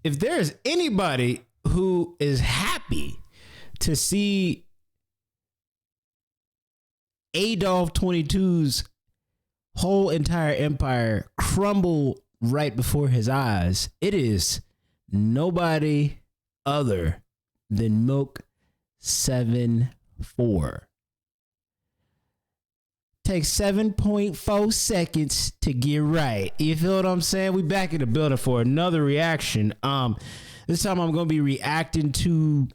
if there's anybody who is happy to see Adolf 22's whole entire empire crumble right before his eyes, it is nobody other than Milk 74. Takes 7.4 seconds to get right. You feel what I'm saying? We back in the building for another reaction. This time I'm gonna be reacting to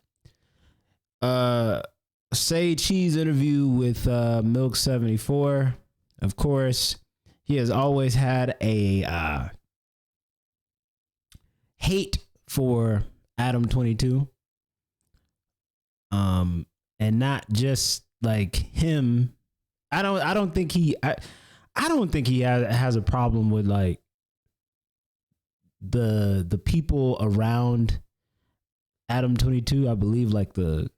SAYCHEESE interview with Milk 74. Of course, he has always had a hate for Adam 22. And not just like him. I don't think he has a problem with like the people around Adam 22. I believe like the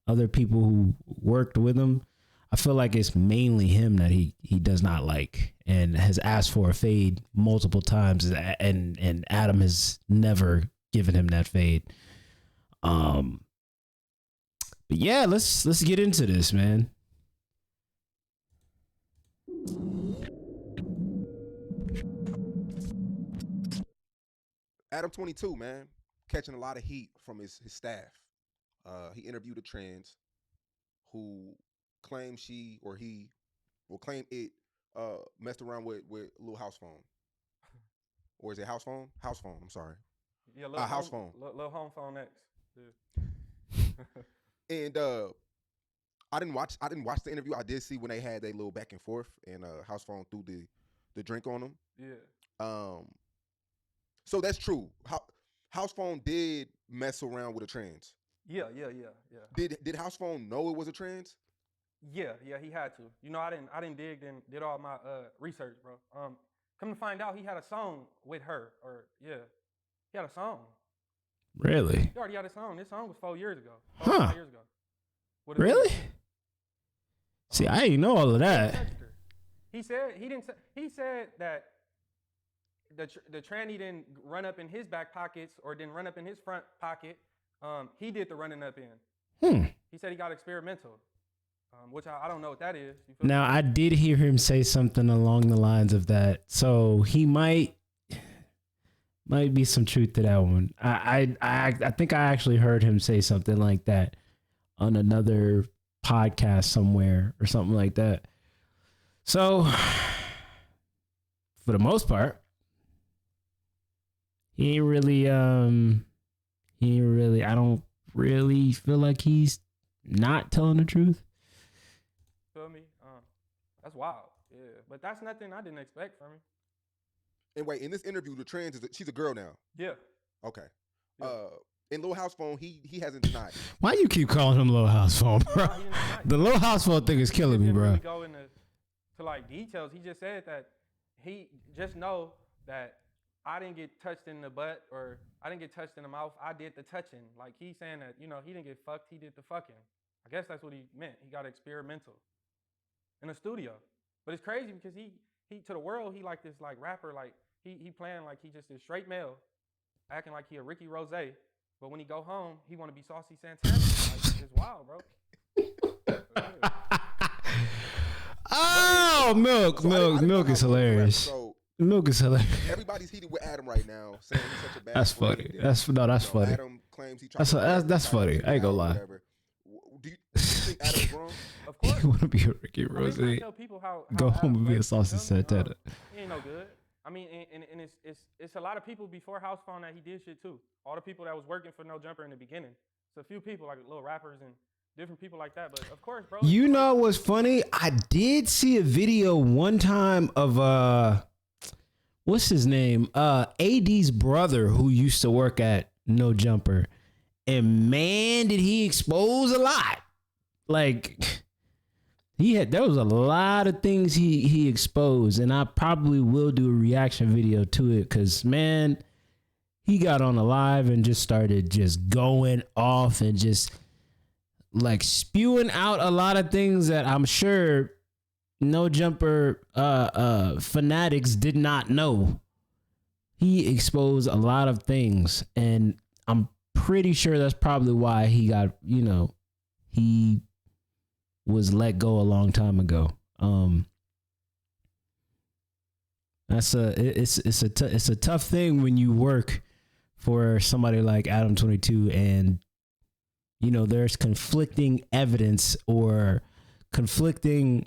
other people who worked with him. I feel like it's mainly him that he does not like and has asked for a fade multiple times, and Adam has never given him that fade. But yeah, let's get into this, man. Adam 22, man, catching a lot of heat from his staff. He interviewed a trans who claimed she or he will claim it messed around with a little house phone. Or is it house phone? House phone, I'm sorry. Yeah, house phone. Little home phone X. Yeah. And I didn't watch the interview. I did see when they had their little back and forth, and house phone threw the drink on him. Yeah. So that's true. House phone did mess around with a trans. Yeah. Did house phone know it was a trans? Yeah, he had to. You know, I didn't dig and did all my research, bro. Come to find out, he had a song with her, he had a song. Really? He already had a song. This song was 4 years ago. 5 years ago. Really? See, I didn't know all of that. He said that the tranny didn't run up in his back pockets or didn't run up in his front pocket. He did the running up in. He said he got experimental, which I don't know what that is. Now, I did hear him say something along the lines of that, so he might be some truth to that one. I think I actually heard him say something like that on another podcast somewhere or something like that. So, for the most part, he ain't really, I don't really feel like he's not telling the truth. Feel me? That's wild. Yeah, but that's nothing I didn't expect from him. And wait, in this interview, the trans she's a girl now. Yeah. Okay. Yeah. In Lil House Phone, he hasn't denied it. Why you keep calling him Lil House Phone, bro? The Lil House Phone thing is killing me, bro. Really go into like details. He just said that he just know that I didn't get touched in the butt or I didn't get touched in the mouth. I did the touching. Like he's saying that, you know, he didn't get fucked. He did the fucking. I guess that's what he meant. He got experimental in a studio. But it's crazy because he to the world, he like this like rapper, like he playing like he just is straight male, acting like he a Ricky Rose. But when he go home, he want to be Saucy Santana. Like, it's wild, bro. Oh, Milk is hilarious. So Milk is hilarious. Everybody's heated with Adam right now, saying he's such a bad. That's funny. That's funny. Adam claims he that's funny. I ain't gonna lie. Do you think Adam's wrong? Of course. You want to be a Ricky Rose? Tell people how Go home and be a plays, Saucy Santana. He ain't no good. I mean, and it's a lot of people before House Phone that he did shit too. All the people that was working for No Jumper in the beginning. It's a few people like little rappers and different people like that. But of course, bro. You know what's funny? I did see a video one time of what's his name? AD's brother who used to work at No Jumper. And man, did he expose a lot. Like there was a lot of things he exposed, and I probably will do a reaction video to it because man, he got on a live and just started just going off and just like spewing out a lot of things that I'm sure No Jumper fanatics did not know. he exposed a lot of things, and I'm pretty sure that's probably why he got, he was let go a long time ago. It's a tough thing when you work for somebody like Adam 22, and there's conflicting evidence or conflicting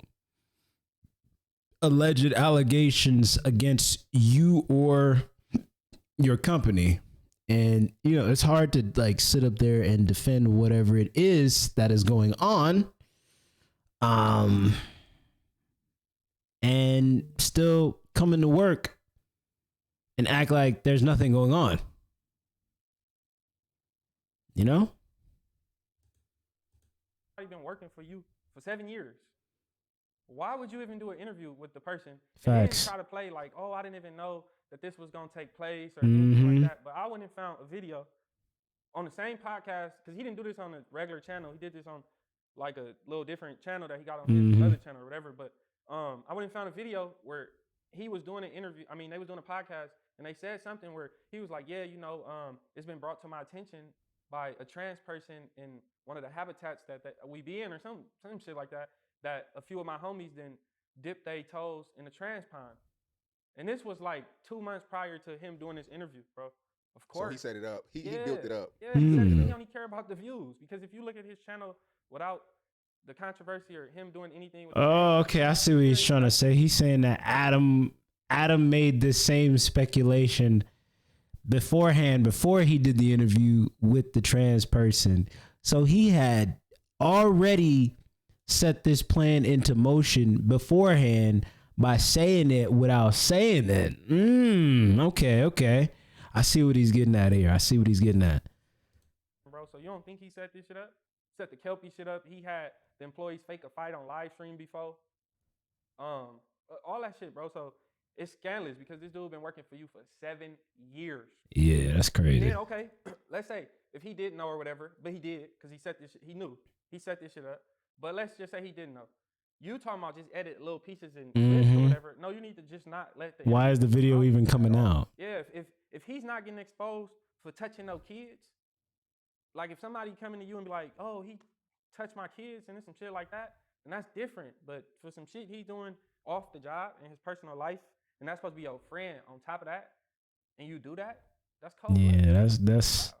alleged allegations against you or your company. And it's hard to like sit up there and defend whatever it is that is going on, and still come into work and act like there's nothing going on. I've been working for you for 7 years. Why would you even do an interview with the person? Facts. And then try to play like, oh, I didn't even know that this was gonna take place or anything like that. But I went and found a video on the same podcast, because he didn't do this on a regular channel. He did this on like a little different channel that he got on his other channel or whatever. But I went and found a video where he was doing an interview. I mean, they was doing a podcast, and they said something where he was like, yeah, it's been brought to my attention by a trans person in one of the habitats that we be in, or some shit like that, that a few of my homies then dipped their toes in the trans pond. And this was like 2 months prior to him doing this interview, bro. Of course. So he set it up. He built it up. Yeah, he said he only care about the views. Because if you look at his channel without the controversy or him doing anything with okay, I see what he's trying to say. He's saying that Adam made this same speculation beforehand, before he did the interview with the trans person. So he had already set this plan into motion beforehand by saying it without saying it. Okay. I see what he's getting at here. Bro, so you don't think he set this shit up? Set the Kelpie shit up. He had the employees fake a fight on live stream before. All that shit, bro. So it's scandalous because this dude been working for you for 7 years. Yeah, that's crazy. And then, okay, let's say if he didn't know or whatever, but he did, because he knew. He set this shit up. But let's just say he didn't know. You talking about just edit little pieces and clips or whatever. No, you need to just not let the... Why is the video even coming out? Yeah, if he's not getting exposed for touching no kids, like if somebody coming to you and be like, oh, he touched my kids and some shit like that, then that's different. But for some shit he's doing off the job in his personal life, and that's supposed to be your friend on top of that, and you do that, that's cold. Yeah, that's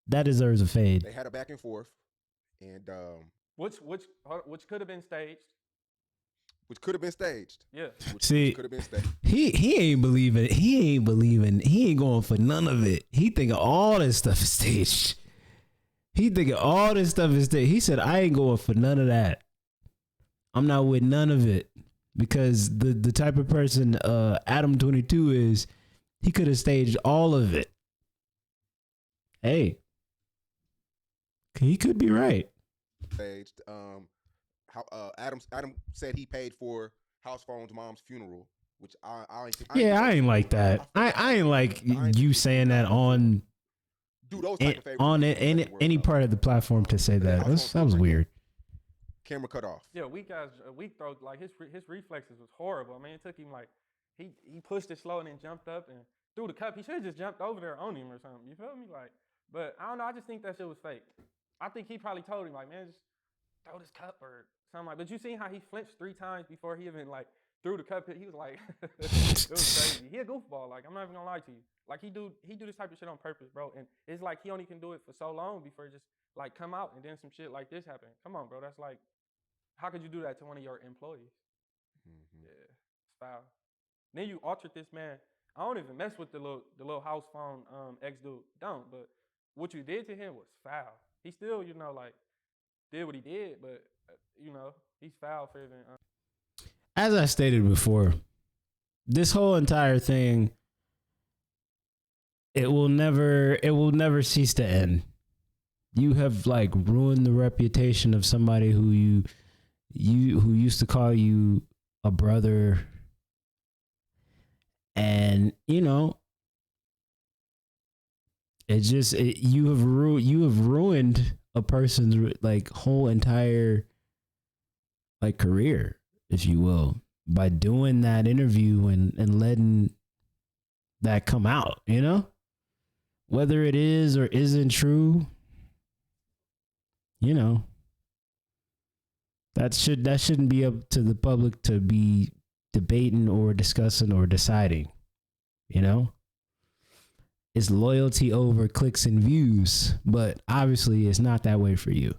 that deserves a fade. They had a back and forth, and which could have been staged. Which could have been staged. Yeah. See, could have been staged. He ain't believing. He ain't going for none of it. He thinking all this stuff is staged. He said, I ain't going for none of that. I'm not with none of it. Because the type of person Adam 22 is, he could have staged all of it. Hey, he could be right. Staged. Adam said he paid for House Phone's mom's funeral, which I ain't like that. I ain't like you saying that on those type of favors on any part of the platform to say that. That was weird. Camera cut off. Yeah, weak throw. Like his reflexes was horrible. I mean, it took him like he pushed it slow and then jumped up and threw the cup. He should have just jumped over there on him or something. You feel me? Like, but I don't know. I just think that shit was fake. I think he probably told him like, man, just throw this cup or something like. But you seen how he flinched 3 times before he even like threw the cup? He was like, it was crazy. He a goofball. Like, I'm not even gonna lie to you. Like he do this type of shit on purpose, bro. And it's like he only can do it for so long before it just like come out and then some shit like this happen. Come on, bro. That's like, how could you do that to one of your employees? Yeah, it's foul. Then you altered this man. I don't even mess with the little house phone ex dude. Don't. But what you did to him was foul. He still, like did what he did, but he's foul for even. As I stated before, this whole entire thing, it will never cease to end. You have like ruined the reputation of somebody who used to call you a brother, and you have ruined a person's like whole entire like career, if you will, by doing that interview and letting that come out, you know? Whether it is or isn't true, you know, that shouldn't be up to the public to be debating or discussing or deciding, you know? It's loyalty over clicks and views, but obviously it's not that way for you.